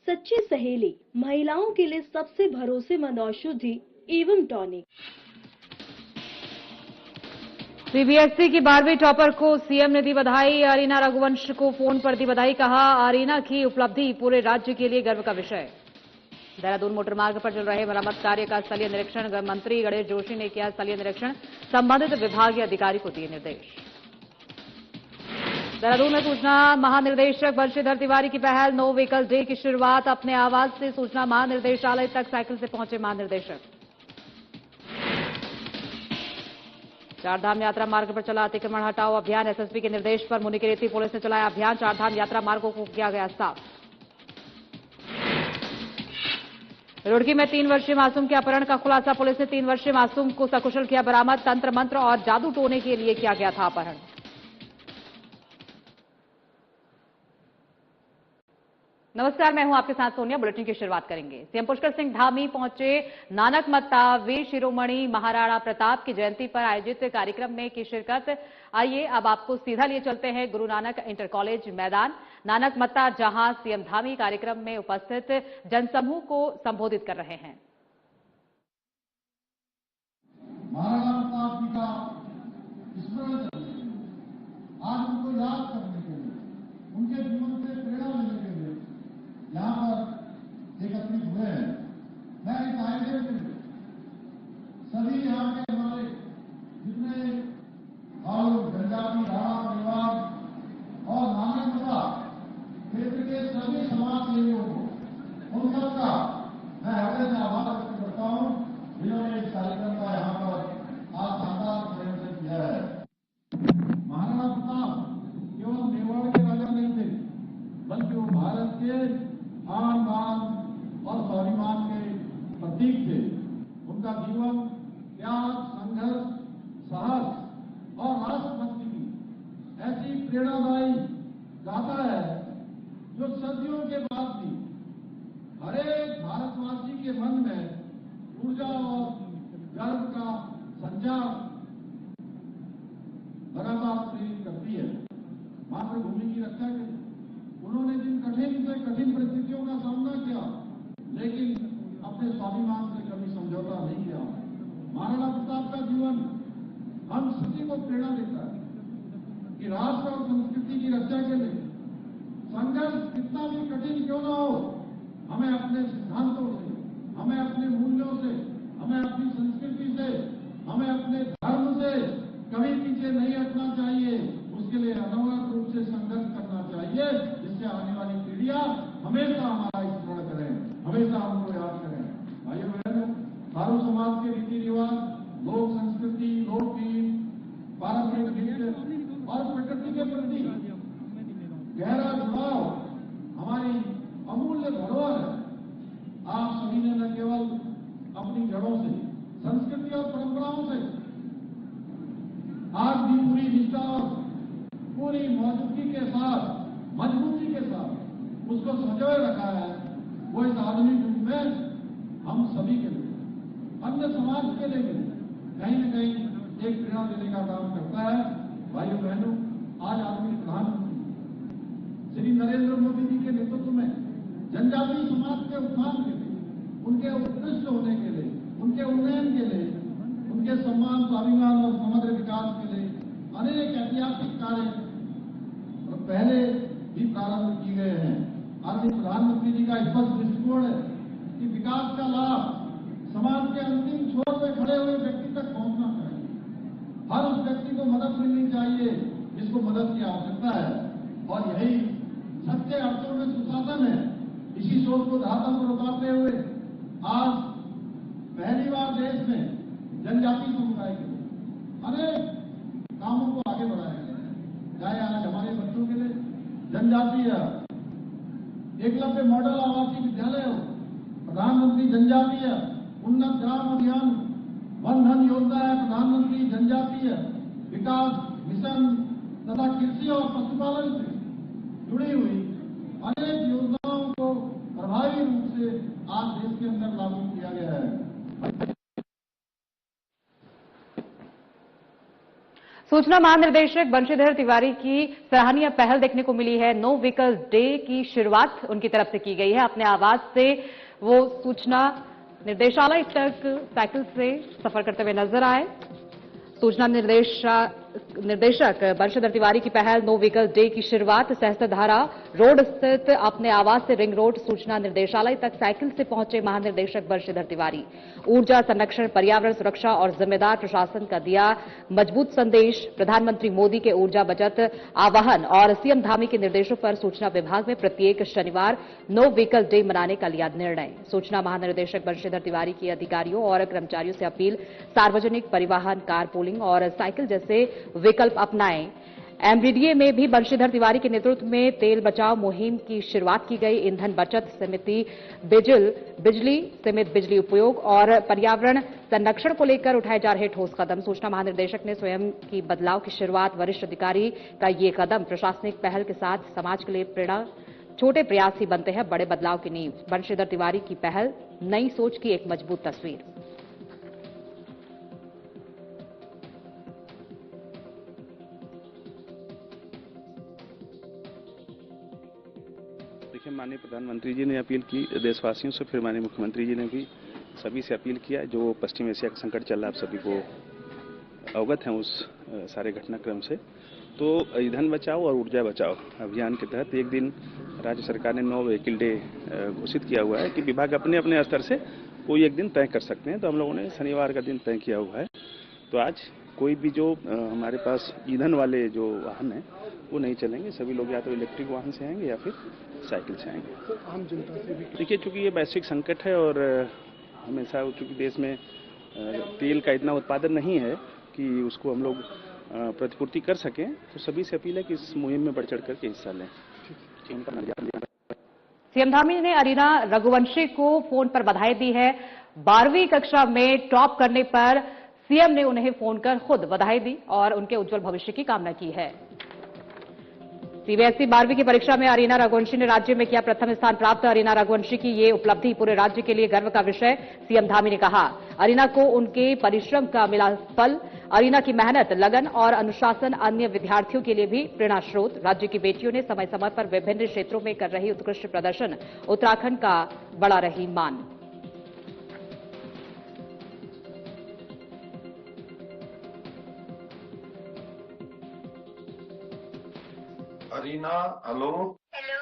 सच्ची सहेली, महिलाओं के लिए सबसे भरोसेमंद औषधि एवं टॉनिक। सीबीएसई की 12वीं टॉपर को सीएम ने दी बधाई। अरीना रघुवंश को फोन पर दी बधाई। कहा, अरीना की उपलब्धि पूरे राज्य के लिए गर्व का विषय। देहरादून मोटर मार्ग पर चल रहे मरम्मत कार्य का स्थलीय निरीक्षण। मंत्री गणेश जोशी ने किया स्थलीय निरीक्षण। संबंधित विभागीय अधिकारी को दिए निर्देश। देहरादून में सूचना महानिर्देशक बंशीधर तिवारी की पहल। नो व्हीकल डे की शुरुआत अपने आवास से सूचना महानिर्देशालय तक साइकिल से पहुंचे महानिर्देशक। चारधाम यात्रा मार्ग पर चला अतिक्रमण हटाओ अभियान। एसएसपी के निर्देश पर मुनिकीरेती पुलिस ने चलाया अभियान। चारधाम यात्रा मार्गों को किया गया साफ। रुड़की में 3 वर्षीय मासूम के अपहरण का खुलासा। पुलिस ने 3 वर्षीय मासूम को सकुशल किया बरामद। तंत्र मंत्र और जादू टोने के लिए किया गया था अपहरण। नमस्कार, मैं हूं आपके साथ सोनिया। बुलेटिन की शुरुआत करेंगे। सीएम पुष्कर सिंह धामी पहुंचे नानक मत्ता वीर शिरोमणि महाराणा प्रताप की जयंती पर आयोजित कार्यक्रम में की शिरकत। आइए अब आपको सीधा लिए चलते हैं गुरु नानक इंटर कॉलेज मैदान नानक मत्ता, जहां सीएम धामी कार्यक्रम में उपस्थित जनसमूह को संबोधित कर रहे हैं। महाराणा प्रताप जी का स्मरण आज उनको याद करने के लिए, उनके जीवन से प्रेरणा लेने के लिए यहाँ पर एकत्रित हुए हैं। मैं इस आयोजन में सभी यहाँ के हमारे जितने भाई जनजाति राणा परिवार और नानक मत्ता क्षेत्र के सभी समाज सेवियों को उन सबका मैं हृदय से आभार व्यक्त करता हूँ, जिन्होंने इस कार्यक्रम का यहाँ पर आज शानदार आयोजन किया है। महाराणा प्रताप केवल मेवाड़ के राजा नहीं थे, बल्कि वो भारत के आन बान और स्वाभिमान के प्रतीक थे। उनका जीवन त्याग, संघर्ष, साहस और राष्ट्रभक्ति की ऐसी प्रेरणादायी गाथा है जो सदियों के बाद भी हरेक भारतवासी के मन में ऊर्जा और गर्व का संचार लगातार प्रेरित करती है। मातृभूमि की रक्षा के लिए उन्होंने जिन कठिन से कठिन परिस्थितियों का सामना किया, लेकिन अपने स्वाभिमान से कभी समझौता नहीं किया। महाराणा प्रताप का जीवन हम सभी को प्रेरणा देता है कि राष्ट्र और संस्कृति की रक्षा के लिए संघर्ष कितना भी कठिन क्यों न हो, हमें अपने सिद्धांतों से, हमें अपने मूल्यों से, हमें अपनी संस्कृति से, हमें अपने धर्म से कभी पीछे नहीं हटना चाहिए। उसके लिए अनवरत रूप से संघर्ष करना चाहिए, जिससे आने वाली पीढ़ियां हमेशा हमारा स्मरण करें, हमेशा हमको याद करें। भाइयों बहनों, थारू समाज के रीति रिवाज, लोक संस्कृति, लोकगीत, पारंपरिक नृत्य और प्रकृति के प्रति गहरा जुड़ाव हमारी अमूल्य धरोहर है। आप सभी ने न केवल अपनी जड़ों से, संस्कृति और परंपराओं से आज भी पूरी निष्ठा और पूरी मौजूदगी के साथ, मजबूती के साथ उसको संजोए रखा है। वो इस आधुनिक युग में हम सभी के लिए, अन्य समाज के लिए कहीं न कहीं एक प्रेरणा देने का काम करता है। भाइयों बहनों, आज आदरणीय प्रधानमंत्री श्री नरेंद्र मोदी जी के नेतृत्व में जनजातीय समाज के उत्थान के लिए, उनके उत्कृष्ट होने के लिए, उनके उन्नयन के लिए, उनके सम्मान, स्वाभिमान और समग्र विकास के लिए अनेक ऐतिहासिक कार्य पहले भी प्रारंभ किए गए हैं। आदरणीय प्रधानमंत्री जी का स्पष्ट दृष्टिकोण है कि विकास का लाभ समाज के अंतिम छोर पर खड़े हुए व्यक्ति तक पहुंचना चाहिए। हर उस व्यक्ति को मदद मिलनी चाहिए जिसको मदद की आवश्यकता है, और यही सच्चे अर्थों में सुशासन है। इसी सोच को धरातल पर उतारते हुए आज पहली बार देश में जनजातीय समुदाय के लिए अनेक कामों को आगे बढ़ाया गया है। चाहे आज हमारे बच्चों के लिए जनजातीय एकलव्य मॉडल आवासीय विद्यालय हो, प्रधानमंत्री जनजातीय उन्नत ग्राम अभियान, वन धन योजना है, प्रधानमंत्री जनजातीय विकास मिशन तथा कृषि और पशुपालन से जुड़ी हुई अनेक योजनाओं को प्रभावी रूप से आज देश के अंदर लागू किया गया है। सूचना महानिदेशक बंशीधर तिवारी की सराहनीय पहल देखने को मिली है। नो व्हीकल डे की शुरुआत उनकी तरफ से की गई है। अपने आवास से वो सूचना निर्देशालय तक साइकिल से सफर करते हुए नजर आए। सूचना निर्देशक बंशीधर तिवारी की पहल नो व्हीकल डे की शुरुआत सहस्त्रधारा रोड स्थित अपने आवास से रिंग रोड सूचना निर्देशालय तक साइकिल से पहुंचे महानिदेशक बंशीधर तिवारी। ऊर्जा संरक्षण, पर्यावरण सुरक्षा और जिम्मेदार प्रशासन का दिया मजबूत संदेश। प्रधानमंत्री मोदी के ऊर्जा बचत आह्वान और सीएम धामी के निर्देशों पर सूचना विभाग में प्रत्येक शनिवार नो व्हीकल डे मनाने का लिया निर्णय। सूचना महानिदेशक बंशीधर तिवारी की अधिकारियों और कर्मचारियों से अपील, सार्वजनिक परिवहन, कारपूलिंग और साइकिल जैसे विकल्प अपनाएं। एमडीडीए में भी बंशीधर तिवारी के नेतृत्व में तेल बचाओ मुहिम की शुरुआत की गई। ईंधन बचत समिति, बिजली सीमित बिजली उपयोग और पर्यावरण संरक्षण को लेकर उठाए जा रहे ठोस कदम। सूचना महानिदेशक ने स्वयं की बदलाव की शुरुआत। वरिष्ठ अधिकारी का ये कदम प्रशासनिक पहल के साथ समाज के लिए प्रेरणा। छोटे प्रयास ही बनते हैं बड़े बदलाव की नींव। बंशीधर तिवारी की पहल नई सोच की एक मजबूत तस्वीर। देखिए, माननीय प्रधानमंत्री जी ने अपील की देशवासियों से, फिर माननीय मुख्यमंत्री जी ने भी सभी से अपील किया। जो पश्चिम एशिया का संकट चल रहा है, आप सभी को अवगत हैं उस सारे घटनाक्रम से। तो ईंधन बचाओ और ऊर्जा बचाओ अभियान के तहत एक दिन राज्य सरकार ने नो व्हीकल डे घोषित किया हुआ है कि विभाग अपने अपने स्तर से कोई एक दिन तय कर सकते हैं। तो हम लोगों ने शनिवार का दिन तय किया हुआ है। तो आज कोई भी जो हमारे पास ईंधन वाले जो वाहन हैं वो नहीं चलेंगे। सभी लोग या तो इलेक्ट्रिक वाहन से आएंगे या फिर साइकिल से आएंगे। तो आम जनता से भी देखिए, चूंकि ये वैश्विक संकट है और हमेशा चूंकि देश में तेल का इतना उत्पादन नहीं है कि उसको हम लोग प्रतिपूर्ति कर सकें, तो सभी से अपील है कि इस मुहिम में बढ़ चढ़ करके हिस्सा लें। सीएम धामी ने अरीना रघुवंशी को फोन पर बधाई दी है। 12वीं कक्षा में टॉप करने पर सीएम ने उन्हें फोन कर खुद बधाई दी और उनके उज्जवल भविष्य की कामना की है। सीबीएसई 12वीं की परीक्षा में अरीना रघुवंशी ने राज्य में किया प्रथम स्थान प्राप्त। अरीना रघुवंशी की ये उपलब्धि पूरे राज्य के लिए गर्व का विषय। सीएम धामी ने कहा, अरीना को उनके परिश्रम का मिला फल। अरीना की मेहनत, लगन और अनुशासन अन्य विद्यार्थियों के लिए भी प्रेरणा स्रोत। राज्य की बेटियों ने समय समय पर विभिन्न क्षेत्रों में कर रही उत्कृष्ट प्रदर्शन उत्तराखंड का बड़ा रही मान। अरीना, हेलो। हेलो।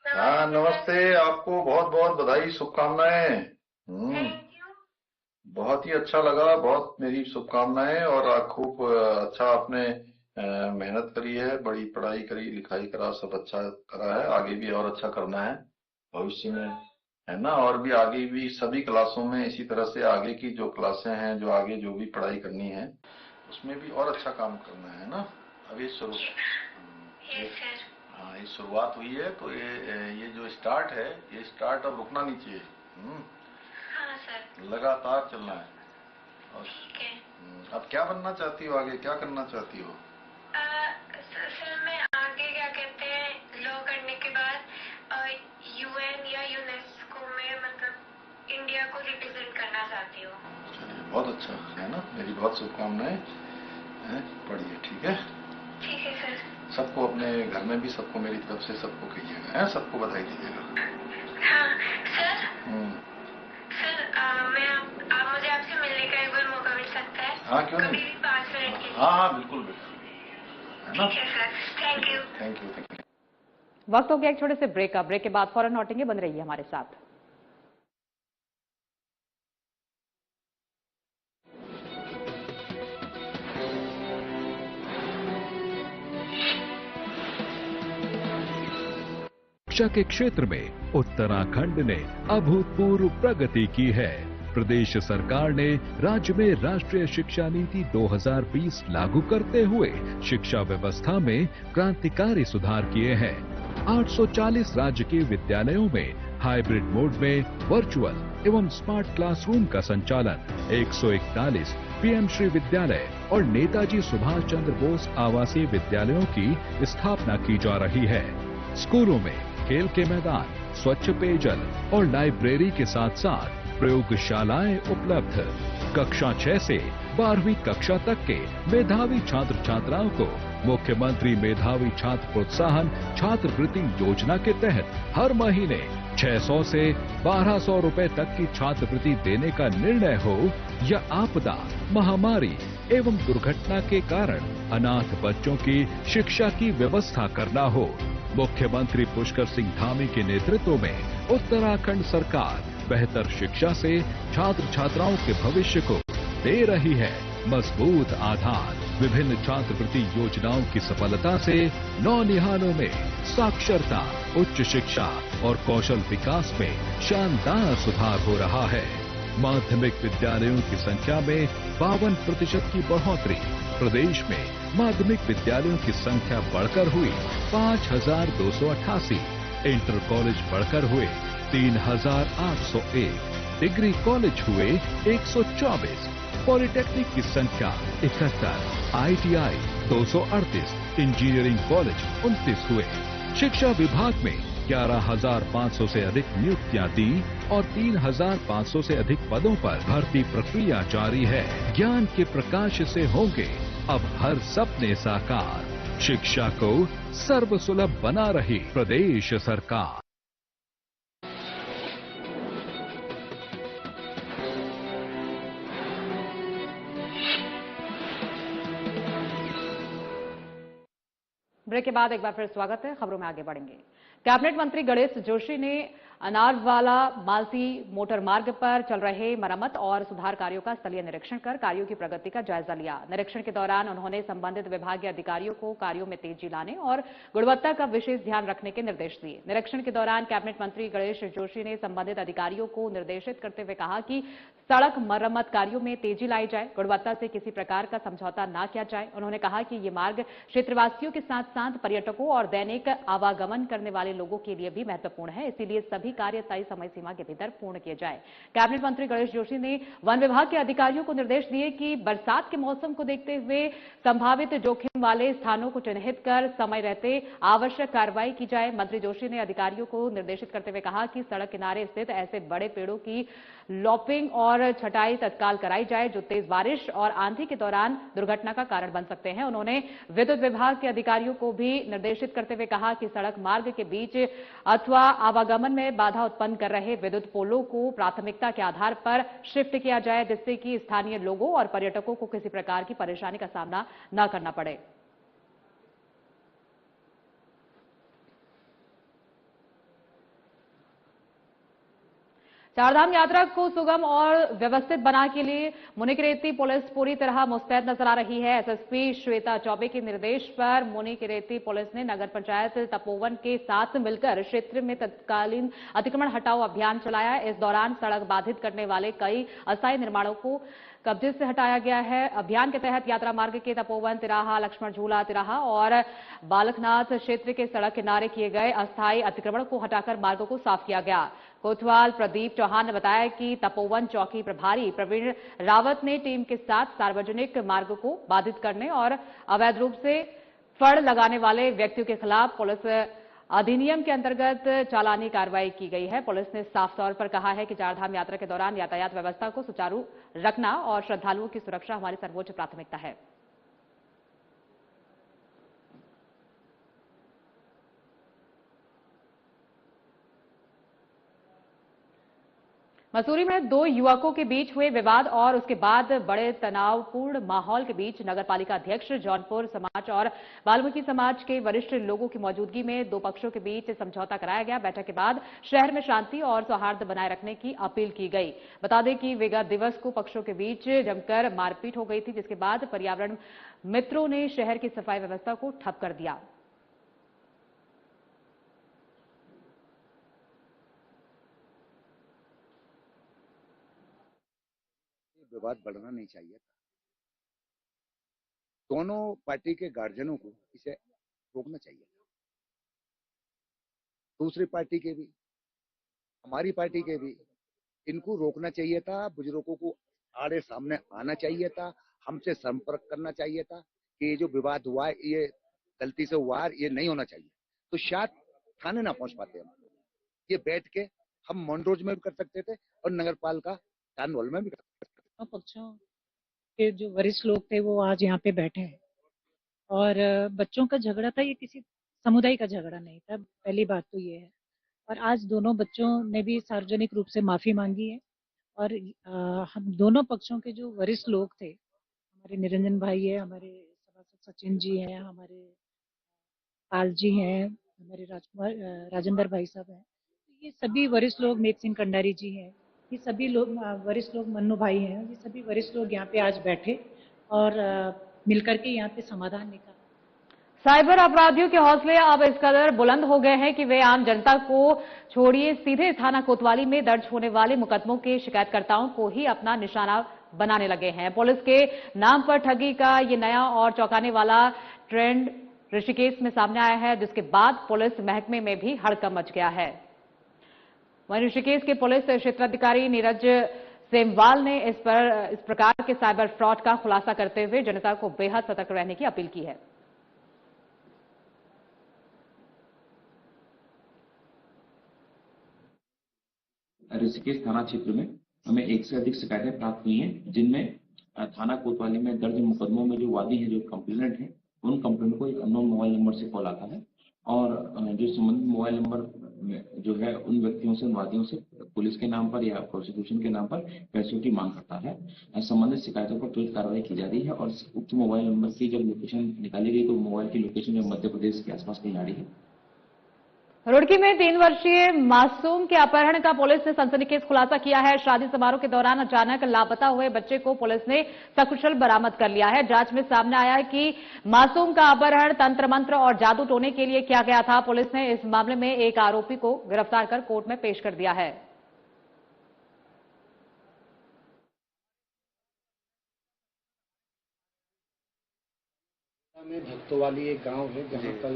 हाँ, नमस्ते। आपको बहुत बहुत बधाई, शुभकामनाएं। बहुत ही अच्छा लगा, बहुत मेरी शुभकामनाएं। और खूब अच्छा आपने मेहनत करी है, बड़ी पढ़ाई करी, लिखाई करा, सब अच्छा करा है। आगे भी और अच्छा करना है भविष्य में, है ना। और भी आगे भी सभी क्लासों में इसी तरह से आगे की जो क्लासें हैं, जो आगे जो भी पढ़ाई करनी है, उसमें भी और अच्छा काम करना है ना। अभी हाँ, ये शुरुआत हुई है, तो ये जो स्टार्ट है, ये स्टार्ट अब रुकना नहीं चाहिए। हाँ सर, लगातार चलना है। और अब क्या बनना चाहती हो, आगे क्या करना चाहती हो? सर मैं आगे क्या कहते हैं, लॉ करने के बाद यूएन या यूनेस्को में मतलब इंडिया को रिप्रेजेंट करना चाहती हूँ। चलिए, बहुत अच्छा है ना। मेरी बहुत शुभकामनाएं। पढ़िए, ठीक है। ठीक है सर। सबको अपने घर में भी सबको मेरी तरफ से सबको कहिएगा, है, सबको बधाई दीजिएगा। हाँ सर। सर आप मुझे आपसे मिलने का एक बार मौका मिल सकता है? हाँ, क्यों नहीं। कभी भी 5 मिनट के लिए। हाँ, बिल्कुल बिल्कुल, है ना। ठीक है sir, thank you. Thank you, thank you. वक्त हो गया एक छोटे से ब्रेक का। ब्रेक के बाद फौरन लौटेंगे, बन रहिए हमारे साथ। शिक्षा के क्षेत्र में उत्तराखंड ने अभूतपूर्व प्रगति की है। प्रदेश सरकार ने राज्य में राष्ट्रीय शिक्षा नीति 2020 लागू करते हुए शिक्षा व्यवस्था में क्रांतिकारी सुधार किए हैं। 840 राज्य के विद्यालयों में हाइब्रिड मोड में वर्चुअल एवं स्मार्ट क्लासरूम का संचालन, 141 पीएम श्री विद्यालय और नेताजी सुभाष चंद्र बोस आवासीय विद्यालयों की स्थापना की जा रही है। स्कूलों में खेल के मैदान, स्वच्छ पेयजल और लाइब्रेरी के साथ साथ प्रयोगशालाएं उपलब्ध। कक्षा 6 से 12वीं कक्षा तक के मेधावी छात्र छात्राओं को मुख्यमंत्री मेधावी छात्र प्रोत्साहन छात्रवृत्ति योजना के तहत हर महीने 600 से 1200 रुपए तक की छात्रवृत्ति देने का निर्णय हो, या आपदा, महामारी एवं दुर्घटना के कारण अनाथ बच्चों की शिक्षा की व्यवस्था करना हो, मुख्यमंत्री पुष्कर सिंह धामी के नेतृत्व में उत्तराखंड सरकार बेहतर शिक्षा से छात्र छात्राओं के भविष्य को दे रही है मजबूत आधार। विभिन्न छात्रवृत्ति योजनाओं की सफलता से नौनिहालों में साक्षरता, उच्च शिक्षा और कौशल विकास में शानदार सुधार हो रहा है। माध्यमिक विद्यालयों की संख्या में 52% की बढ़ोतरी। प्रदेश में माध्यमिक विद्यालयों की संख्या बढ़कर हुई 5,288, इंटर कॉलेज बढ़कर हुए 3,801, डिग्री कॉलेज हुए 124, पॉलिटेक्निक की संख्या 71, ITI 238, इंजीनियरिंग कॉलेज 29 हुए। शिक्षा विभाग में 11,500 से अधिक नियुक्तियां दी और 3,500 से अधिक पदों पर भर्ती प्रक्रिया जारी है। ज्ञान के प्रकाश से होंगे अब हर सपने साकार। शिक्षा को सर्वसुलभ बना रही प्रदेश सरकार। ब्रेक के बाद एक बार फिर स्वागत है। खबरों में आगे बढ़ेंगे। कैबिनेट मंत्री गणेश जोशी ने अनारवाला मालती मोटर मार्ग पर चल रहे मरम्मत और सुधार कार्यों का स्थलीय निरीक्षण कर कार्यों की प्रगति का जायजा लिया। निरीक्षण के दौरान उन्होंने संबंधित विभागीय अधिकारियों को कार्यों में तेजी लाने और गुणवत्ता का विशेष ध्यान रखने के निर्देश दिए। निरीक्षण के दौरान कैबिनेट मंत्री गणेश जोशी ने संबंधित अधिकारियों को निर्देशित करते हुए कहा कि सड़क मरम्मत कार्यों में तेजी लाई जाए, गुणवत्ता से किसी प्रकार का समझौता न किया जाए। उन्होंने कहा कि ये मार्ग क्षेत्रवासियों के साथ साथ पर्यटकों और दैनिक आवागमन करने वाले लोगों के लिए भी महत्वपूर्ण है, इसीलिए सभी कार्य तय समय सीमा के भीतर पूर्ण किए जाए। कैबिनेट मंत्री गणेश जोशी ने वन विभाग के अधिकारियों को निर्देश दिए कि बरसात के मौसम को देखते हुए संभावित जोखिम वाले स्थानों को चिन्हित कर समय रहते आवश्यक कार्रवाई की जाए। मंत्री जोशी ने अधिकारियों को निर्देशित करते हुए कहा कि सड़क किनारे स्थित ऐसे बड़े पेड़ों की लॉपिंग और छटाई तत्काल कराई जाए जो तेज बारिश और आंधी के दौरान दुर्घटना का कारण बन सकते हैं। उन्होंने विद्युत विभाग के अधिकारियों को भी निर्देशित करते हुए कहा कि सड़क मार्ग के बीच अथवा आवागमन में बाधा उत्पन्न कर रहे विद्युत पोलों को प्राथमिकता के आधार पर शिफ्ट किया जाए, जिससे कि स्थानीय लोगों और पर्यटकों को किसी प्रकार की परेशानी का सामना न करना पड़े। चारधाम यात्रा को सुगम और व्यवस्थित बनाने के लिए मुनिकीरेती पुलिस पूरी तरह मुस्तैद नजर आ रही है। एसएसपी श्वेता चौबे के निर्देश पर मुनिकीरेती पुलिस ने नगर पंचायत तपोवन के साथ मिलकर क्षेत्र में तत्कालीन अतिक्रमण हटाओ अभियान चलाया। इस दौरान सड़क बाधित करने वाले कई अस्थायी निर्माणों को कब्जे से हटाया गया है। अभियान के तहत यात्रा मार्ग के तपोवन तिराहा, लक्ष्मण झूला तिराहा और बालकनाथ क्षेत्र के सड़क किनारे किए गए अस्थायी अतिक्रमण को हटाकर मार्गों को साफ किया गया। कोतवाल प्रदीप चौहान ने बताया कि तपोवन चौकी प्रभारी प्रवीण रावत ने टीम के साथ सार्वजनिक मार्ग को बाधित करने और अवैध रूप से फड़ लगाने वाले व्यक्तियों के खिलाफ पुलिस अधिनियम के अंतर्गत चालानी कार्रवाई की गई है। पुलिस ने साफ तौर पर कहा है कि चारधाम यात्रा के दौरान यातायात व्यवस्था को सुचारू रखना और श्रद्धालुओं की सुरक्षा हमारी सर्वोच्च प्राथमिकता है। मसूरी में दो युवकों के बीच हुए विवाद और उसके बाद बड़े तनावपूर्ण माहौल के बीच नगरपालिका अध्यक्ष, जौनपुर समाज और वाल्मीकि समाज के वरिष्ठ लोगों की मौजूदगी में दो पक्षों के बीच समझौता कराया गया। बैठक के बाद शहर में शांति और सौहार्द बनाए रखने की अपील की गई। बता दें कि विगत दिवस को पक्षों के बीच जमकर मारपीट हो गई थी, जिसके बाद पर्यावरण मित्रों ने शहर की सफाई व्यवस्था को ठप कर दिया। विवाद बढ़ना नहीं चाहिए था। दोनों पार्टी के गार्जियनों को इसे रोकना चाहिए था। दूसरी पार्टी के भी, हमारी पार्टी के भी, इनको रोकना चाहिए था। बुजुर्गों को आड़े सामने आना चाहिए था, हमसे संपर्क करना चाहिए था कि ये जो विवाद हुआ है ये गलती से हुआ है, ये नहीं होना चाहिए। तो शायद थाने ना पहुंच पाते हम। ये बैठ के हम मॉन रोज में भी कर सकते थे और नगर पालिका टाउन हॉल में भी कर सकते थे। के जो वरिष्ठ लोग थे वो आज यहाँ पे बैठे हैं। और बच्चों का झगड़ा था, ये किसी समुदाय का झगड़ा नहीं था, पहली बात तो ये है। और आज दोनों बच्चों ने भी सार्वजनिक रूप से माफी मांगी है। और हम दोनों पक्षों के जो वरिष्ठ लोग थे, हमारे निरंजन भाई है, हमारे सभासद सचिन जी हैं, हमारे पाल जी हैं, हमारे राजेंद्र भाई साहब हैं, ये सभी वरिष्ठ लोग, मेघ सिंह कंडारी जी हैं, ये सभी लोग वरिष्ठ लोग, मन्नू भाई हैं, ये सभी वरिष्ठ लोग यहाँ पे आज बैठे और मिलकर के यहाँ पे समाधान निकाला। साइबर अपराधियों के हौसले अब इस कदर बुलंद हो गए हैं कि वे आम जनता को छोड़िए सीधे थाना कोतवाली में दर्ज होने वाले मुकदमों के शिकायतकर्ताओं को ही अपना निशाना बनाने लगे हैं। पुलिस के नाम पर ठगी का ये नया और चौंकाने वाला ट्रेंड ऋषिकेश में सामने आया है, जिसके बाद पुलिस महकमे में भी हड़कंप मच गया है। वहीं ऋषिकेश के पुलिस क्षेत्राधिकारी नीरज सेमवाल ने इस प्रकार के साइबर फ्रॉड का खुलासा करते हुए जनता को बेहद सतर्क रहने की अपील की है। ऋषिकेश थाना क्षेत्र में हमें 1 से अधिक शिकायतें प्राप्त हुई हैं, जिनमें थाना कोतवाली में दर्ज मुकदमों में जो वादी है, जो कंप्लेनेंट है, उन कंप्लेनेंट को एक अननोन मोबाइल नंबर से कॉल आता है और जो संबंधित मोबाइल नंबर जो है उन व्यक्तियों से, उन वादियों से पुलिस के नाम पर या प्रोसिक्यूशन के नाम पर पैसों की मांग करता है। संबंधित शिकायतों पर त्वरित कार्रवाई की जा रही है और उक्त मोबाइल नंबर की जब लोकेशन निकाली गई तो मोबाइल की लोकेशन जो मध्य प्रदेश के आसपास कहीं आ रही है। रुड़की में 3 वर्षीय मासूम के अपहरण का पुलिस ने सनसनीखेज खुलासा किया है। शादी समारोह के दौरान अचानक लापता हुए बच्चे को पुलिस ने सकुशल बरामद कर लिया है। जांच में सामने आया है कि मासूम का अपहरण तंत्र मंत्र और जादू टोने के लिए किया गया था। पुलिस ने इस मामले में एक आरोपी को गिरफ्तार कर कोर्ट में पेश कर दिया है। में भक्तोवाली एक गांव है जहां पर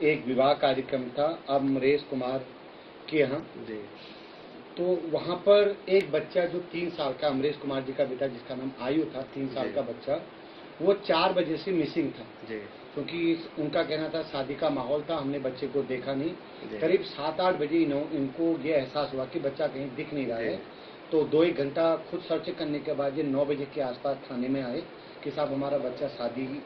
एक विवाह कार्यक्रम था अमरेश कुमार के यहाँ। तो वहां पर एक बच्चा जो 3 साल का, अमरेश कुमार जी का बेटा जिसका नाम आयु था, 3 साल का बच्चा, वो 4 बजे से मिसिंग था। क्योंकि उनका कहना था शादी का माहौल था, हमने बच्चे को देखा नहीं। करीब 7-8 बजे इनको ये एहसास हुआ कि बच्चा कहीं दिख नहीं रहा है। तो 2-1 घंटा खुद सर्च करने के बाद ये 9 बजे के आसपास थाने में आए कि साहब हमारा बच्चा शादी में।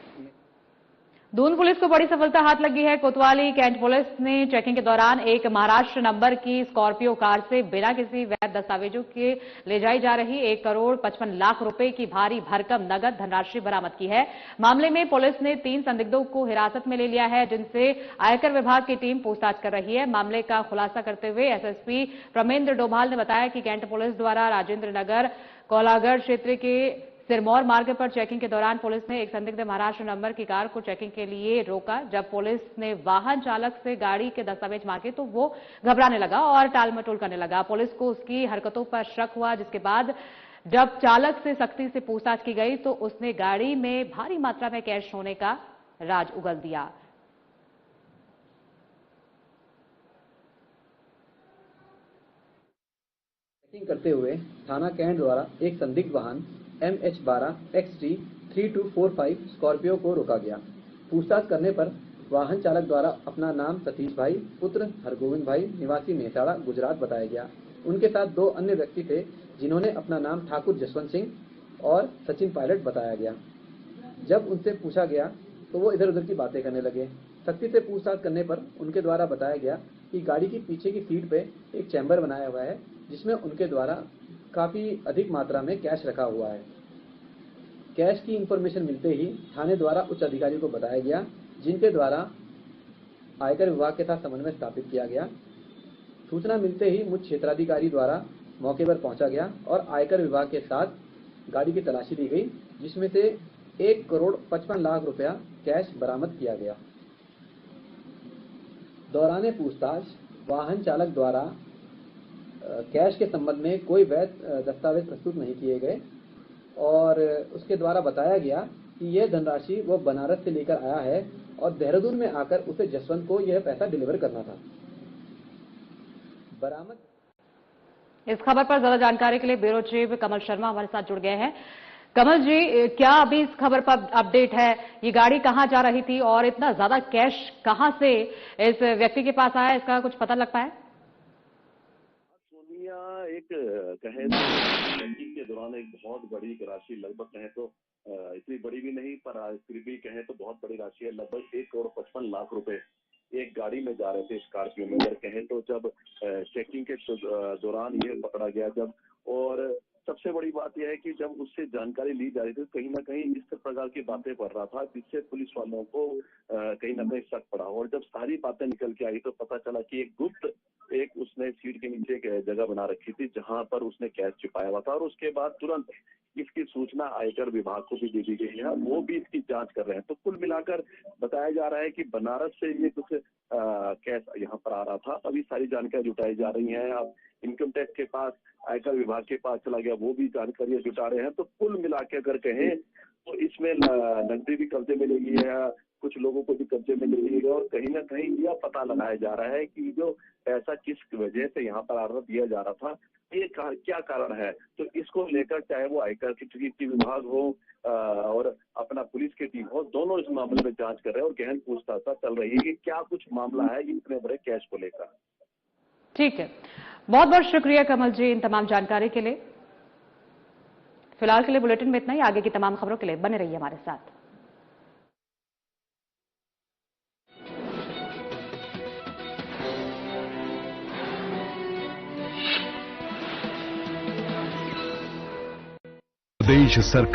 दून पुलिस को बड़ी सफलता हाथ लगी है। कोतवाली कैंट पुलिस ने चेकिंग के दौरान एक महाराष्ट्र नंबर की स्कॉर्पियो कार से बिना किसी वैध दस्तावेजों के ले जाई जा रही 1 करोड़ 55 लाख रुपए की भारी भरकम नगद धनराशि बरामद की है। मामले में पुलिस ने 3 संदिग्धों को हिरासत में ले लिया है, जिनसे आयकर विभाग की टीम पूछताछ कर रही है। मामले का खुलासा करते हुए एसएसपी प्रमेंद्र डोभाल ने बताया कि कैंट पुलिस द्वारा राजेंद्र नगर कोलागढ़ क्षेत्र के सिरमौर मार्ग पर चेकिंग के दौरान पुलिस ने एक संदिग्ध महाराष्ट्र नंबर की कार को चेकिंग के लिए रोका। जब पुलिस ने वाहन चालक से गाड़ी के दस्तावेज मांगे तो वो घबराने लगा और टाल मटोल करने लगा। पुलिस को उसकी हरकतों पर शक हुआ, जिसके बाद जब चालक से सख्ती से पूछताछ की गई तो उसने गाड़ी में भारी मात्रा में कैश होने का राज उगल दिया। चेकिंग करते हुए थाना कैंट द्वारा एक संदिग्ध वाहन MH12 XT 3245 स्कॉर्पियो को रोका गया। पूछताछ करने पर वाहन चालक द्वारा अपना नाम सतीश भाई पुत्र हरगोविंद भाई निवासी मेहसाड़ा गुजरात बताया गया। उनके साथ 2 अन्य व्यक्ति थे जिन्होंने अपना नाम ठाकुर जसवंत सिंह और सचिन पायलट बताया गया। जब उनसे पूछा गया तो वो इधर उधर की बातें करने लगे। सख्ती से पूछताछ करने पर उनके द्वारा बताया गया कि गाड़ी की पीछे की सीट पे एक चैम्बर बनाया हुआ है, जिसमें उनके द्वारा काफी अधिक मात्रा में कैश रखा हुआ है। कैश की इंफॉर्मेशन मिलते ही थाने द्वारा उच्च अधिकारी को बताया गया, जिनके द्वारा आयकर विभाग के साथ समन्वय स्थापित किया गया। सूचना मिलते ही मुख्य क्षेत्राधिकारी द्वारा मौके पर पहुंचा गया और आयकर विभाग के साथ गाड़ी की तलाशी ली गई, जिसमें से 1 करोड़ 55 लाख रुपया कैश बरामद किया गया। दौरान पूछताछ वाहन चालक द्वारा कैश के संबंध में कोई वैध दस्तावेज प्रस्तुत नहीं किए गए और उसके द्वारा बताया गया कि यह धनराशि वो बनारस से लेकर आया है और देहरादून में आकर उसे जसवंत को यह पैसा डिलीवर करना था। बरामद। इस खबर पर ज्यादा जानकारी के लिए ब्यूरो चीफ कमल शर्मा हमारे साथ जुड़ गए हैं। कमल जी, क्या अभी इस खबर पर अपडेट है? ये गाड़ी कहां जा रही थी और इतना ज्यादा कैश कहां से इस व्यक्ति के पास आया, इसका कुछ पता लग पाया? यहाँ एक कहें तो चेकिंग के दौरान एक बहुत बड़ी राशि, लगभग कहें तो इतनी बड़ी भी नहीं पर फिर भी कहें तो बहुत बड़ी राशि है, लगभग 1,55,00,000 रुपए एक गाड़ी में जा रहे थे स्कॉर्पियो में। अगर कहें तो जब चेकिंग के दौरान ये पकड़ा गया जब, और सबसे बड़ी बात यह है कि जब उससे जानकारी ली जा रही थी कहीं ना कहीं इस प्रकार की बातें कर रहा था जिससे पुलिस वालों को कहीं ना कहीं शक पड़ा। और जब सारी बातें निकल के आई तो पता चला कि एक गुप्त उसने सीट के नीचे एक जगह बना रखी थी जहां पर उसने कैश छिपाया हुआ था, और उसके बाद तुरंत इसकी सूचना आयकर विभाग को भी दे दी गई है, वो भी इसकी जांच कर रहे हैं। तो कुल मिलाकर बताया जा रहा है कि बनारस से ये कुछ कैश यहाँ पर आ रहा था। अभी सारी जानकारी जुटाई जा रही है। अब इनकम टैक्स के पास, आयकर विभाग के पास चला गया, वो भी जानकारी जुटा रहे हैं। तो कुल मिला के अगर कहें तो इसमें नकदी भी कब्जे में लेगी है, कुछ लोगों को भी कब्जे में ले लिएगा, और कहीं ना कहीं यह पता लगाया जा रहा है कि जो पैसा किस वजह से यहाँ पर आरोप दिया जा रहा था, ये क्या कारण है। तो इसको लेकर चाहे वो आयकर की विभाग हो और अपना पुलिस की टीम हो, दोनों इस मामले में जांच कर रहे हैं और गहन पूछताछ चल रही है कि क्या कुछ मामला है इतने बड़े कैश को लेकर। ठीक है, बहुत बहुत शुक्रिया कमल जी इन तमाम जानकारी के लिए। फिलहाल के लिए बुलेटिन में इतना ही। आगे की तमाम खबरों के लिए बने रहिए हमारे साथ। प्रदेश सरकार